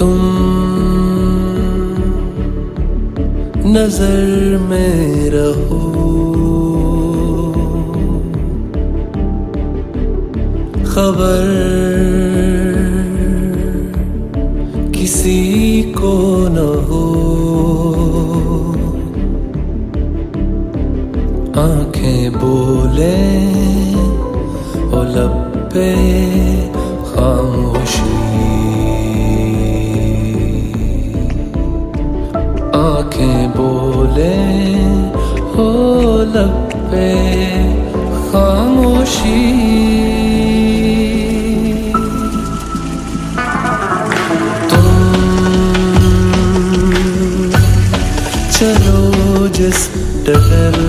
तुम नजर में रहो, खबर किसी को न हो, आंखें बोले और लब पे खामोशी, आंखें बोले हो लब पे खामोशी। चलो जिस डगर